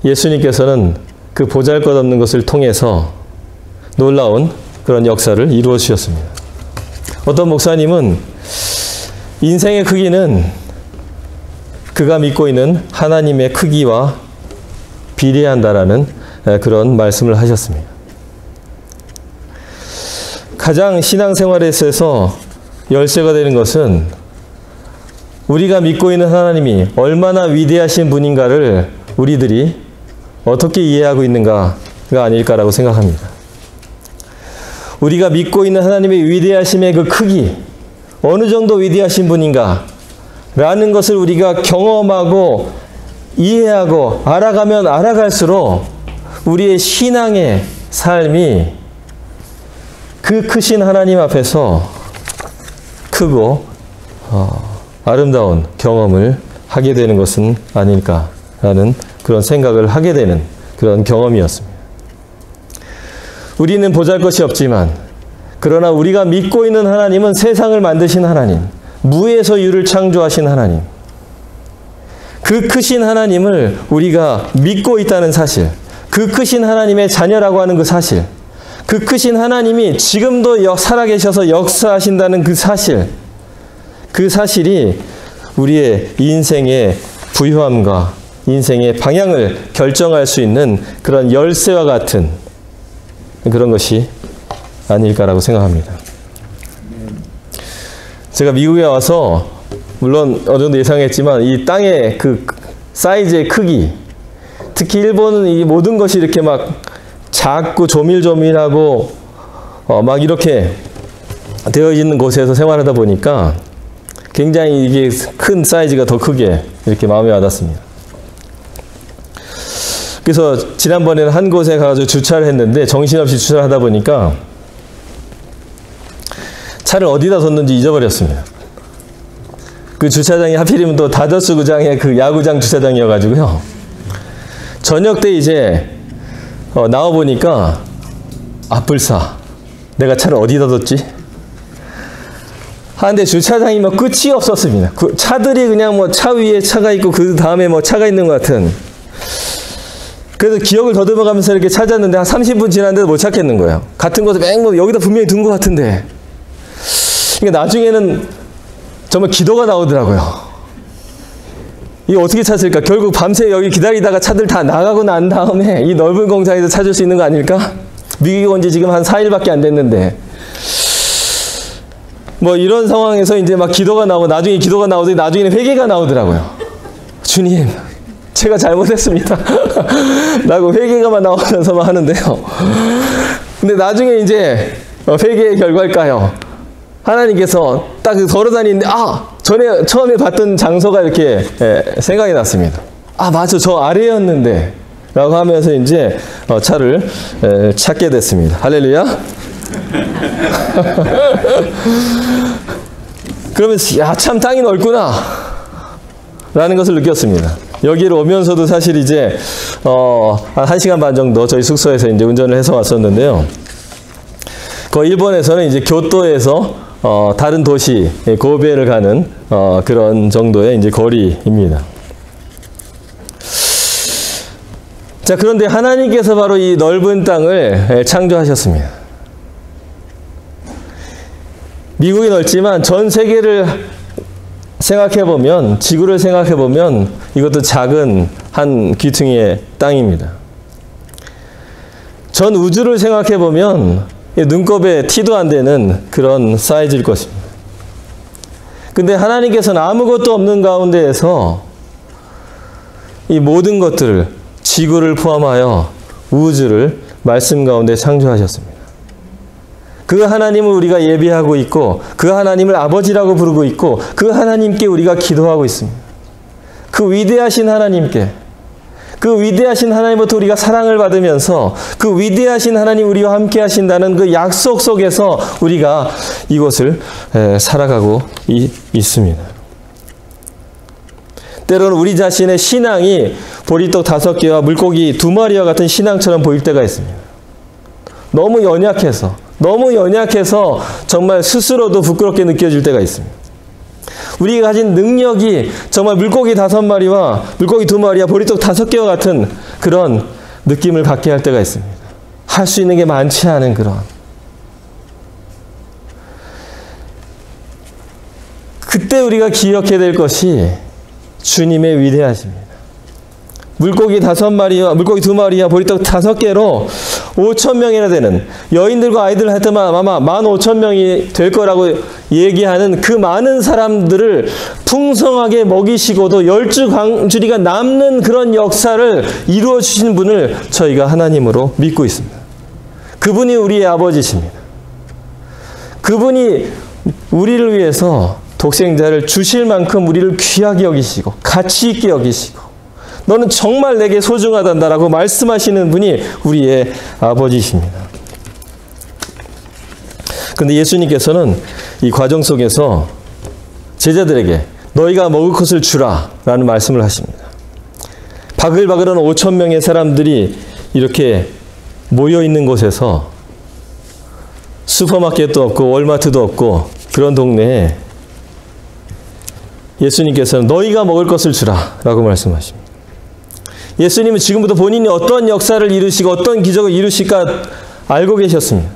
예수님께서는 그 보잘것없는 것을 통해서 놀라운 그런 역사를 이루어 주셨습니다. 어떤 목사님은 인생의 크기는 그가 믿고 있는 하나님의 크기와 비례한다라는 그런 말씀을 하셨습니다. 가장 신앙생활에 있어서 열쇠가 되는 것은 우리가 믿고 있는 하나님이 얼마나 위대하신 분인가를 우리들이 어떻게 이해하고 있는가가 아닐까라고 생각합니다. 우리가 믿고 있는 하나님의 위대하심의 그 크기, 어느 정도 위대하신 분인가 라는 것을 우리가 경험하고 이해하고 알아가면 알아갈수록 우리의 신앙의 삶이 그 크신 하나님 앞에서 크고 아름다운 경험을 하게 되는 것은 아닐까라는 그런 생각을 하게 되는 그런 경험이었습니다. 우리는 보잘것이 없지만 그러나 우리가 믿고 있는 하나님은 세상을 만드신 하나님, 무에서 유를 창조하신 하나님, 그 크신 하나님을 우리가 믿고 있다는 사실, 그 크신 하나님의 자녀라고 하는 그 사실, 그 크신 하나님이 지금도 살아계셔서 역사하신다는 그 사실, 그 사실이 우리의 인생의 부유함과 인생의 방향을 결정할 수 있는 그런 열쇠와 같은 그런 것이 아닐까라고 생각합니다. 제가 미국에 와서 물론 어느 정도 예상했지만 이 땅의 그 사이즈의 크기, 특히 일본은 이 모든 것이 이렇게 막 작고 조밀조밀하고 막 이렇게 되어 있는 곳에서 생활하다 보니까 굉장히 이게 큰 사이즈가 더 크게 이렇게 마음에 와닿습니다. 그래서 지난번에는 한 곳에 가서 주차를 했는데 정신없이 주차를 하다 보니까 차를 어디다 뒀는지 잊어버렸습니다. 그 주차장이 하필이면 또 다저스 구장의 그 야구장 주차장이어가지고요. 저녁 때 이제 나와보니까 불사 내가 차를 어디다 뒀지? 하는데 주차장이 뭐 끝이 없었습니다. 그 차들이 그냥 뭐 차 위에 차가 있고 그 다음에 뭐 차가 있는 것 같은. 그래서 기억을 더듬어가면서 이렇게 찾았는데 한 30분 지났는데도 못 찾겠는 거예요. 같은 곳에 뭐 여기다 분명히 둔 것 같은데. 그러니까 나중에는 정말 기도가 나오더라고요. 이거 어떻게 찾을까? 결국 밤새 여기 기다리다가 차들 다 나가고 난 다음에 이 넓은 공장에서 찾을 수 있는 거 아닐까? 미국에 온 지 지금 한 4일밖에 안 됐는데. 뭐 이런 상황에서 이제 막 기도가 나오고 나중에 기도가 나오더니 나중에는 회개가 나오더라고요. 주님, 제가 잘못했습니다. 라고 회개가만 나오면서만 하는데요. 근데 나중에 이제 회개의 결과일까요? 하나님께서 딱 걸어다니는데 전에 처음에 봤던 장소가 이렇게 생각이 났습니다. 맞아, 저 아래였는데 라고 하면서 이제 차를 찾게 됐습니다. 할렐루야. 그러면서 참 땅이 넓구나 라는 것을 느꼈습니다. 여기를 오면서도 사실 이제 한 1시간 반 정도 저희 숙소에서 이제 운전을 해서 왔었는데요. 그 일본에서는 이제 교토에서 다른 도시 고베를 가는 그런 정도의 이제 거리입니다. 자, 그런데 하나님께서 바로 이 넓은 땅을 창조하셨습니다. 미국이 넓지만 전 세계를 생각해보면, 지구를 생각해보면 이것도 작은 한 귀퉁이의 땅입니다. 전 우주를 생각해 보면 눈곱에 티도 안 되는 그런 사이즈일 것입니다. 근데 하나님께서는 아무것도 없는 가운데에서 이 모든 것들을, 지구를 포함하여 우주를 말씀 가운데 창조하셨습니다. 그 하나님을 우리가 예배하고 있고, 그 하나님을 아버지라고 부르고 있고, 그 하나님께 우리가 기도하고 있습니다. 그 위대하신 하나님께, 그 위대하신 하나님부터 우리가 사랑을 받으면서 그 위대하신 하나님 우리와 함께 하신다는 그 약속 속에서 우리가 이곳을 살아가고 있습니다. 때로는 우리 자신의 신앙이 보리떡 5개와 물고기 2마리와 같은 신앙처럼 보일 때가 있습니다. 너무 연약해서 정말 스스로도 부끄럽게 느껴질 때가 있습니다. 우리가 가진 능력이 정말 물고기 5마리와 물고기 2마리와 보리떡 5개와 같은 그런 느낌을 갖게 할 때가 있습니다. 할 수 있는 게 많지 않은 그런. 그때 우리가 기억해야 될 것이 주님의 위대하십니다. 물고기 5마리와 물고기 2마리와 보리떡 5개로 5,000명이나 되는, 여인들과 아이들 했더만 아마 15,000명이 될 거라고 얘기하는 그 많은 사람들을 풍성하게 먹이시고도 10주 광주리가 남는 그런 역사를 이루어 주신 분을 저희가 하나님으로 믿고 있습니다. 그분이 우리의 아버지십니다. 그분이 우리를 위해서 독생자를 주실 만큼 우리를 귀하게 여기시고 가치 있게 여기시고 너는 정말 내게 소중하단다라고 말씀하시는 분이 우리의 아버지십니다. 그런데 예수님께서는 이 과정 속에서 제자들에게 너희가 먹을 것을 주라 라는 말씀을 하십니다. 바글바글한 5,000명의 사람들이 이렇게 모여있는 곳에서 슈퍼마켓도 없고 월마트도 없고 그런 동네에 예수님께서는 너희가 먹을 것을 주라 라고 말씀하십니다. 예수님은 지금부터 본인이 어떤 역사를 이루시고 어떤 기적을 이루실까 알고 계셨습니다.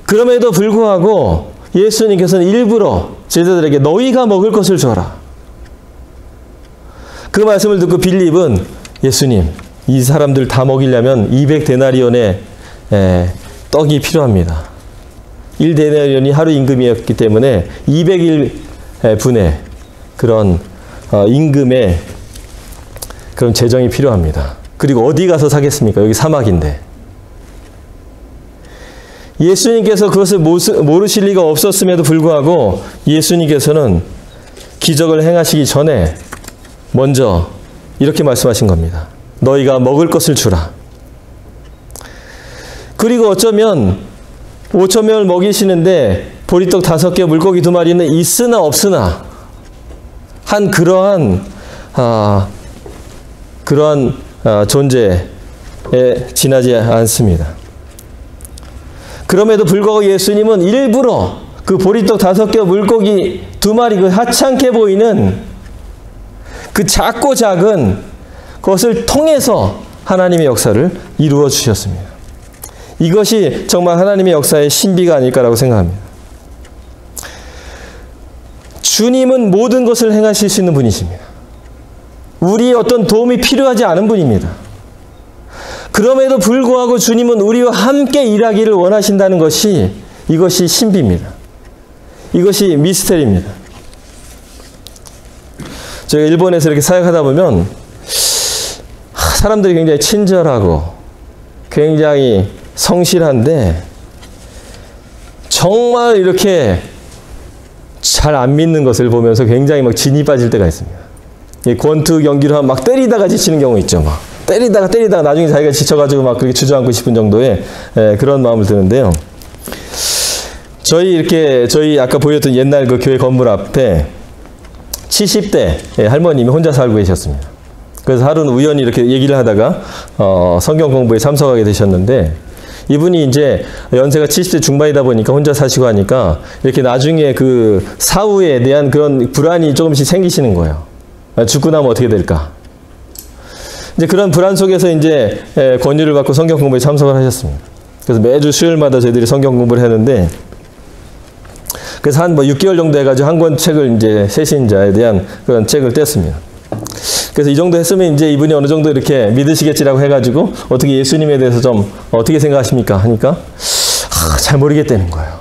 그럼에도 불구하고 예수님께서는 일부러 제자들에게 너희가 먹을 것을 줘라. 그 말씀을 듣고 빌립은 예수님, 이 사람들 다 먹이려면 200데나리온의 떡이 필요합니다. 1데나리온이 하루 임금이었기 때문에 200일분의 그런 임금의 그런 재정이 필요합니다. 그리고 어디 가서 사겠습니까? 여기 사막인데. 예수님께서 그것을 모르실 리가 없었음에도 불구하고 예수님께서는 기적을 행하시기 전에 먼저 이렇게 말씀하신 겁니다. 너희가 먹을 것을 주라. 그리고 어쩌면 5,000명을 먹이시는데 보리떡 5개, 물고기 2마리는 있으나 없으나 한 그러한 존재에 지나지 않습니다. 그럼에도 불구하고 예수님은 일부러 그 보리떡 5개, 물고기 2마리 그 하찮게 보이는 그 작고 작은 것을 통해서 하나님의 역사를 이루어 주셨습니다. 이것이 정말 하나님의 역사의 신비가 아닐까라고 생각합니다. 주님은 모든 것을 행하실 수 있는 분이십니다. 우리의 어떤 도움이 필요하지 않은 분입니다. 그럼에도 불구하고 주님은 우리와 함께 일하기를 원하신다는 것이 이것이 신비입니다. 이것이 미스터리입니다. 제가 일본에서 이렇게 사역하다 보면 사람들이 굉장히 친절하고 굉장히 성실한데 정말 이렇게 잘 안 믿는 것을 보면서 굉장히 막 진이 빠질 때가 있습니다. 권투 경기를 하면 막 때리다가 지치는 경우 있죠. 막 때리다가 나중에 자기가 지쳐가지고 막 그렇게 주저앉고 싶은 정도의 그런 마음을 드는데요. 저희 아까 보였던 옛날 그 교회 건물 앞에 70대 할머님이 혼자 살고 계셨습니다. 그래서 하루는 우연히 이렇게 얘기를 하다가 성경 공부에 참석하게 되셨는데 이분이 이제 연세가 70대 중반이다 보니까 혼자 사시고 하니까 이렇게 나중에 그 사후에 대한 그런 불안이 조금씩 생기시는 거예요. 죽고 나면 어떻게 될까? 이제 그런 불안 속에서 이제 권유를 받고 성경 공부에 참석을 하셨습니다. 그래서 매주 수요일마다 저희들이 성경 공부를 했는데 그래서 한 6개월 정도 해가지고 한 권 책을 이제 새신자에 대한 그런 책을 뗐습니다. 그래서 이 정도 했으면 이제 이분이 어느 정도 이렇게 믿으시겠지라고 해가지고 어떻게 예수님에 대해서 좀 어떻게 생각하십니까? 하니까 잘 모르겠다는 거예요.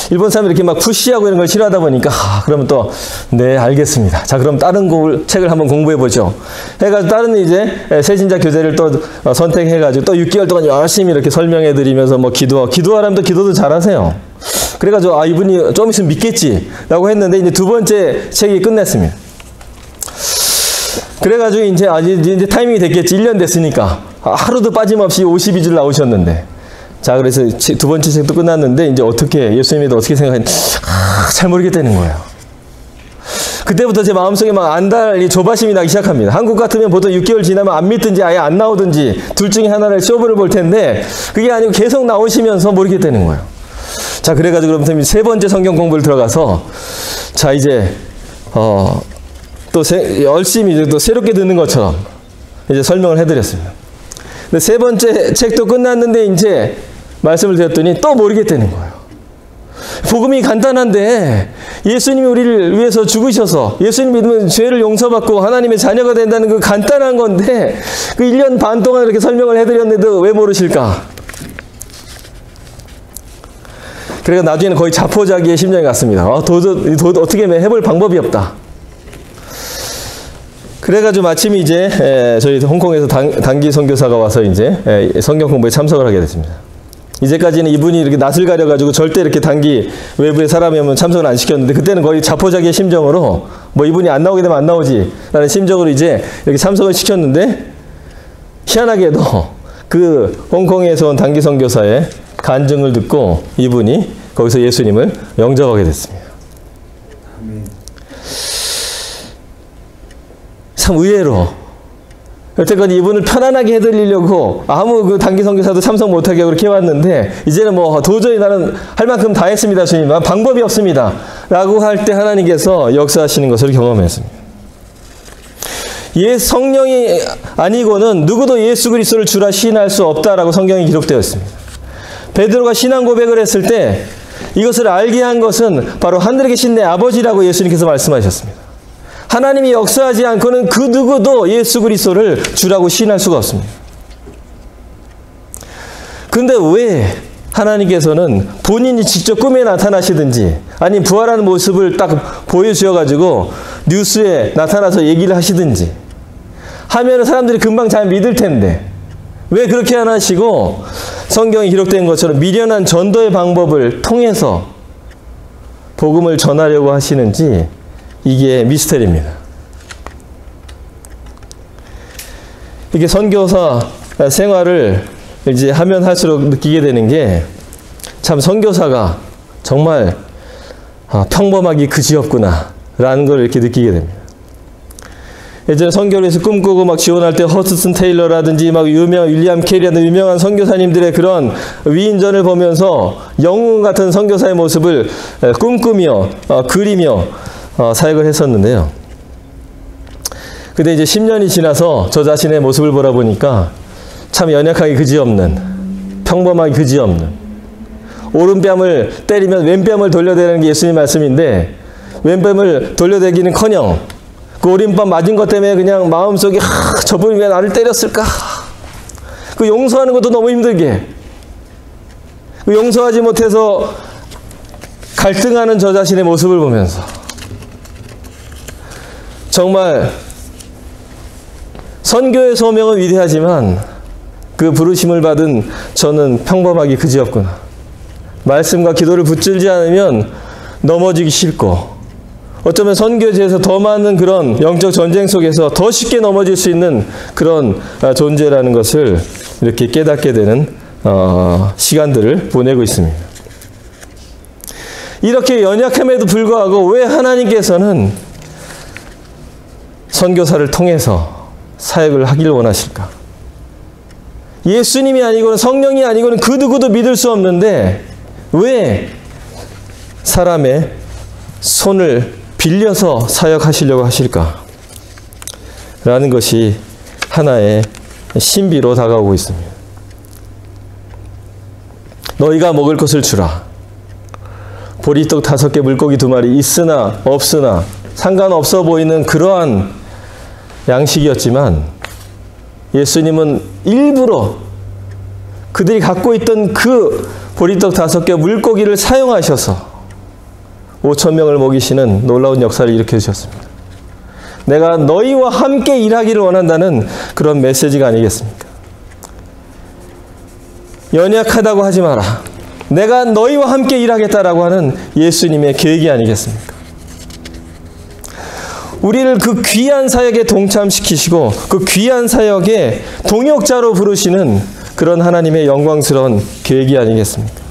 일본 사람이 이렇게 막 푸시하고 이런 걸 싫어하다 보니까 그러면 또 네 알겠습니다. 자 그럼 다른 책을 한번 공부해 보죠. 해가지고 다른 이제 새신자 교재를 또 선택해가지고 또 6개월 동안 열심히 이렇게 설명해 드리면서 뭐 기도하라면 또 기도도 잘하세요. 그래가지고 이분이 좀 있으면 믿겠지라고 했는데 이제 두 번째 책이 끝냈습니다. 그래가지고 이제 타이밍이 됐겠지. 1년 됐으니까 하루도 빠짐없이 52줄 나오셨는데 자 그래서 두 번째 책도 끝났는데 이제 어떻게 예수님에 대해 어떻게 생각했는지 잘 모르겠다는 거예요. 그때부터 제 마음속에 막 안달이 조바심이 나기 시작합니다. 한국 같으면 보통 6개월 지나면 안 믿든지 아예 안 나오든지 둘 중에 하나를 쇼부를 볼 텐데 그게 아니고 계속 나오시면서 모르겠다는 거예요. 자 그래가지고 그럼 세 번째 성경 공부를 들어가서 자 이제 또 열심히 이제 또 새롭게 듣는 것처럼 이제 설명을 해드렸습니다. 근데 세 번째 책도 끝났는데 이제 말씀을 드렸더니 또 모르겠다는 거예요. 복음이 간단한데 예수님이 우리를 위해서 죽으셔서 예수님 믿으면 죄를 용서받고 하나님의 자녀가 된다는 그 간단한 건데 그 1년 반 동안 이렇게 설명을 해드렸는데도 왜 모르실까? 그래서 나중에는 거의 자포자기의 심정이 갔습니다. 어떻게 해볼 방법이 없다. 그래가지고 마침 이제 저희 홍콩에서 단기 선교사가 와서 이제 성경 공부에 참석을 하게 됐습니다. 이제까지는 이분이 이렇게 낯을 가려가지고 절대 이렇게 단기 외부의 사람이 오면 참석을 안 시켰는데 그때는 거의 자포자기의 심정으로 뭐 이분이 안 나오게 되면 안 나오지 라는 심정으로 이제 이렇게 참석을 시켰는데 희한하게도 그 홍콩에서 온 단기 선교사의 간증을 듣고 이분이 거기서 예수님을 영접하게 됐습니다. 참 의외로 여태까지 이분을 편안하게 해드리려고 아무 그 단기 선교사도 참석 못하게 그렇게 해왔는데 이제는 뭐 도저히 나는 할 만큼 다 했습니다 주님 방법이 없습니다 라고 할 때 하나님께서 역사하시는 것을 경험했습니다. 성령이 아니고는 누구도 예수 그리스도를 주라 시인할 수 없다라고 성경에 기록되어 있습니다. 베드로가 신앙 고백을 했을 때 이것을 알게 한 것은 바로 하늘에 계신 내 아버지라고 예수님께서 말씀하셨습니다. 하나님이 역사하지 않고는 그 누구도 예수 그리스도를 주라고 시인할 수가 없습니다. 그런데 왜 하나님께서는 본인이 직접 꿈에 나타나시든지 아니면 부활하는 모습을 딱 보여주셔가지고 뉴스에 나타나서 얘기를 하시든지 하면 사람들이 금방 잘 믿을 텐데 왜 그렇게 안 하시고 성경에 기록된 것처럼 미련한 전도의 방법을 통해서 복음을 전하려고 하시는지 이게 미스터리입니다. 이게 선교사 생활을 이제 하면 할수록 느끼게 되는 게 참 선교사가 정말 평범하기 그지없구나 라는 걸 이렇게 느끼게 됩니다. 예전에 선교를 해서 꿈꾸고 막 지원할 때 허스슨 테일러라든지 막 윌리엄 캐리라는 유명한 선교사님들의 그런 위인전을 보면서 영웅 같은 선교사의 모습을 꿈꾸며 그리며 사역을 했었는데요. 근데 이제 10년이 지나서 저 자신의 모습을 보라보니까 참 연약하기 그지없는 평범하기 그지없는 오른뺨을 때리면 왼뺨을 돌려대는 게 예수님 말씀인데 왼뺨을 돌려대기는커녕 그 오른뺨 맞은 것 때문에 그냥 마음속에 저분이 왜 나를 때렸을까? 그 용서하는 것도 너무 힘들게 그 용서하지 못해서 갈등하는 저 자신의 모습을 보면서 정말 선교의 소명은 위대하지만 그 부르심을 받은 저는 평범하기 그지없구나. 말씀과 기도를 붙들지 않으면 넘어지기 싫고 어쩌면 선교지에서 더 많은 그런 영적 전쟁 속에서 더 쉽게 넘어질 수 있는 그런 존재라는 것을 이렇게 깨닫게 되는 시간들을 보내고 있습니다. 이렇게 연약함에도 불구하고 왜 하나님께서는 선교사를 통해서 사역을 하기를 원하실까? 예수님이 아니고는 성령이 아니고는 그 누구도 믿을 수 없는데 왜 사람의 손을 빌려서 사역하시려고 하실까? 라는 것이 하나의 신비로 다가오고 있습니다. 너희가 먹을 것을 주라. 보리떡 5개 물고기 2마리 있으나 없으나 상관없어 보이는 그러한 양식이었지만 예수님은 일부러 그들이 갖고 있던 그 보리떡 5개 물고기를 사용하셔서 5,000명을 먹이시는 놀라운 역사를 일으켜 주셨습니다. 내가 너희와 함께 일하기를 원한다는 그런 메시지가 아니겠습니까? 연약하다고 하지 마라. 내가 너희와 함께 일하겠다라고 하는 예수님의 계획이 아니겠습니까? 우리를 그 귀한 사역에 동참시키시고 그 귀한 사역의 동역자로 부르시는 그런 하나님의 영광스러운 계획이 아니겠습니까?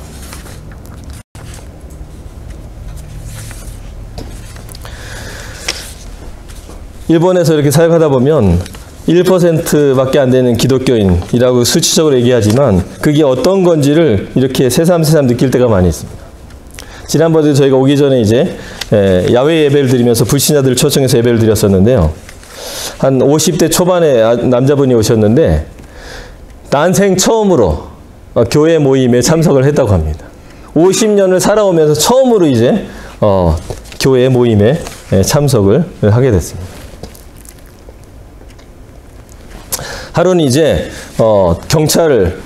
일본에서 이렇게 사역하다 보면 1%밖에 안 되는 기독교인이라고 수치적으로 얘기하지만 그게 어떤 건지를 이렇게 새삼새삼 느낄 때가 많이 있습니다. 지난번에 저희가 오기 전에 이제 야외 예배를 드리면서 불신자들을 초청해서 예배를 드렸었는데요. 한 50대 초반의 남자분이 오셨는데 난생 처음으로 교회 모임에 참석을 했다고 합니다. 50년을 살아오면서 처음으로 이제 교회 모임에 참석을 하게 됐습니다. 하루는 이제 경찰을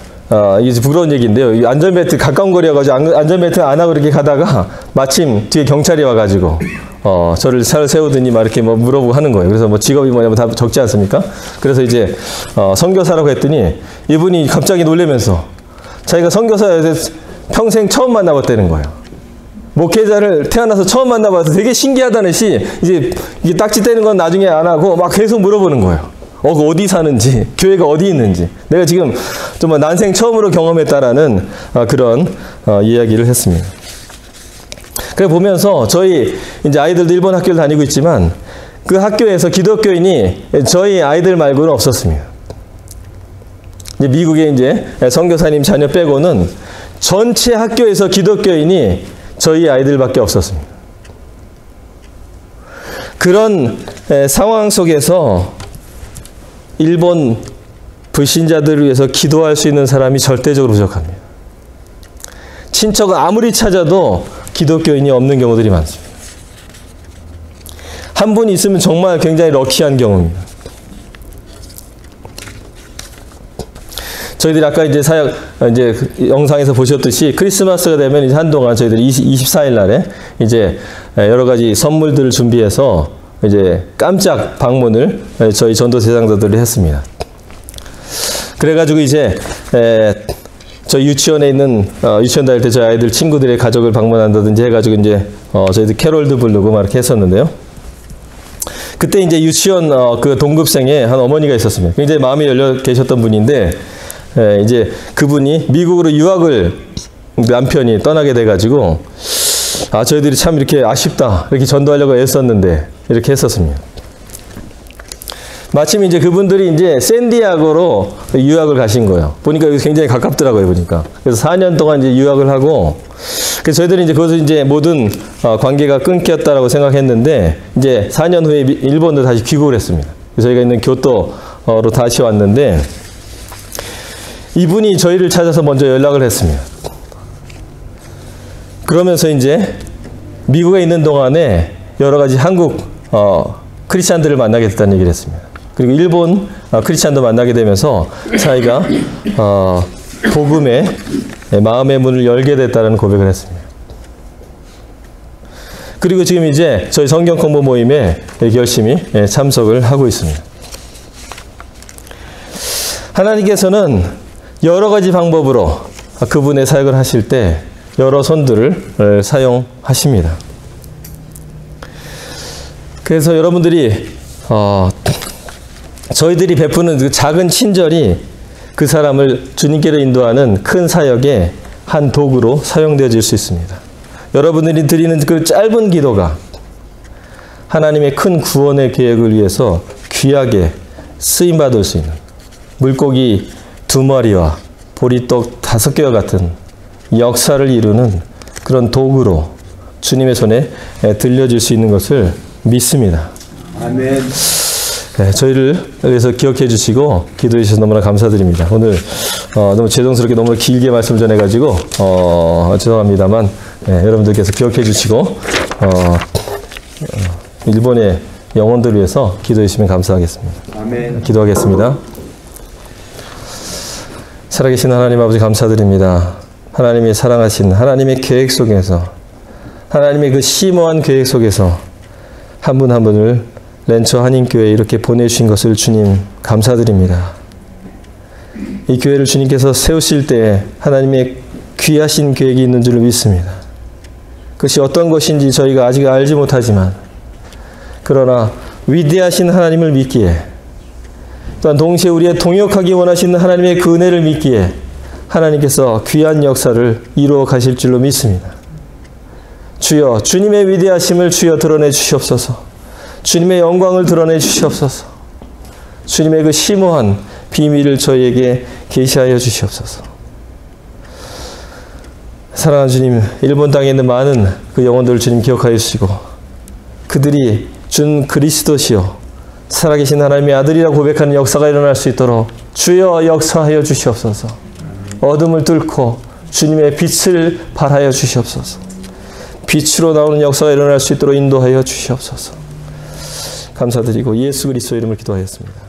이게 부끄러운 얘기인데요. 안전벨트 가까운 거리여가지고 안전벨트 안 하고 이렇게 가다가 마침 뒤에 경찰이 와가지고 저를 차를 세우더니 막 이렇게 뭐 물어보고 하는 거예요. 그래서 뭐 직업이 뭐냐면 다 적지 않습니까? 그래서 이제 선교사라고 했더니 이분이 갑자기 놀라면서 자기가 선교사에서 평생 처음 만나봤다는 거예요. 목회자를 태어나서 처음 만나봐서 되게 신기하다는 시 이제 이게 딱지 떼는 건 나중에 안 하고 막 계속 물어보는 거예요. 어디 사는지, 교회가 어디 있는지. 내가 지금 정말 난생 처음으로 경험했다라는 그런 이야기를 했습니다. 그래 보면서 저희 이제 아이들도 일본 학교를 다니고 있지만 그 학교에서 기독교인이 저희 아이들 말고는 없었습니다. 이제 미국에 이제 선교사님 자녀 빼고는 전체 학교에서 기독교인이 저희 아이들밖에 없었습니다. 그런 상황 속에서 일본 불신자들을 위해서 기도할 수 있는 사람이 절대적으로 부족합니다. 친척은 아무리 찾아도 기독교인이 없는 경우들이 많습니다. 한 분 있으면 정말 굉장히 럭키한 경우입니다. 저희들이 아까 이제 사역, 이제 영상에서 보셨듯이 크리스마스가 되면 이제 한동안 저희들이 24일 날에 이제 여러 가지 선물들을 준비해서 이제 깜짝 방문을 저희 전도 대상자들이 했습니다. 그래가지고 이제 저희 유치원에 있는 유치원 다닐 때 저희 아이들 친구들의 가족을 방문한다든지 해가지고 이제 저희들 캐롤도 부르고 막 이렇게 했었는데요. 그때 이제 유치원 그 동급생에 한 어머니가 있었습니다. 굉장히 마음이 열려 계셨던 분인데 이제 그분이 미국으로 유학을 남편이 떠나게 돼가지고 저희들이 참 이렇게 아쉽다 이렇게 전도하려고 애썼는데 이렇게 했었습니다. 마침 이제 그분들이 이제 샌디에고로 유학을 가신 거예요. 보니까 여기 굉장히 가깝더라고요, 보니까. 그래서 4년 동안 이제 유학을 하고, 그래서 저희들이 이제 거기서 이제 모든 관계가 끊겼다라고 생각했는데, 이제 4년 후에 일본으로 다시 귀국을 했습니다. 그래서 저희가 있는 교토로 다시 왔는데, 이분이 저희를 찾아서 먼저 연락을 했습니다. 그러면서 이제 미국에 있는 동안에 여러 가지 한국 크리스찬들을 만나게 됐다는 얘기를 했습니다. 그리고 일본 크리스찬도 만나게 되면서 자기가 복음의 마음의 문을 열게 됐다는 고백을 했습니다. 그리고 지금 이제 저희 성경 공부 모임에 열심히 참석을 하고 있습니다. 하나님께서는 여러 가지 방법으로 그분의 사역을 하실 때 여러 손들을 사용하십니다. 그래서 여러분들이 저희들이 베푸는 그 작은 친절이 그 사람을 주님께로 인도하는 큰 사역의 한 도구로 사용되어질 수 있습니다. 여러분들이 드리는 그 짧은 기도가 하나님의 큰 구원의 계획을 위해서 귀하게 쓰임받을 수 있는 물고기 2마리와 보리떡 5개와 같은 역사를 이루는 그런 도구로 주님의 손에 들려질 수 있는 것을 믿습니다. 아멘. 네, 저희를 위해서 기억해 주시고 기도해 주셔서 너무나 감사드립니다. 오늘 너무 죄송스럽게 너무 길게 말씀 전해가지고 죄송합니다만 여러분들께서 기억해 주시고 일본에 영혼들을 위해서 기도해 주시면 감사하겠습니다. 아멘. 기도하겠습니다. 살아계신 하나님 아버지 감사드립니다. 하나님이 사랑하신 하나님의 계획 속에서, 하나님의 그 심오한 계획 속에서 한 분 한 분을 렌처 한인교회에 이렇게 보내주신 것을 주님 감사드립니다. 이 교회를 주님께서 세우실 때 하나님의 귀하신 계획이 있는 줄을 믿습니다. 그것이 어떤 것인지 저희가 아직 알지 못하지만, 그러나 위대하신 하나님을 믿기에, 또한 동시에 우리의 동역하기 원하시는 하나님의 그 은혜를 믿기에 하나님께서 귀한 역사를 이루어 가실 줄로 믿습니다. 주여, 주님의 위대하심을 주여 드러내 주시옵소서. 주님의 영광을 드러내 주시옵소서. 주님의 그 심오한 비밀을 저희에게 계시하여 주시옵소서. 사랑하는 주님, 일본 땅에 있는 많은 그 영혼들을 주님 기억하여 주시고, 그들이 준 그리스도시요 살아계신 하나님의 아들이라고 고백하는 역사가 일어날 수 있도록 주여 역사하여 주시옵소서. 어둠을 뚫고 주님의 빛을 발하여 주시옵소서. 빛으로 나오는 역사가 일어날 수 있도록 인도하여 주시옵소서. 감사드리고 예수 그리스도의 이름을 기도하였습니다.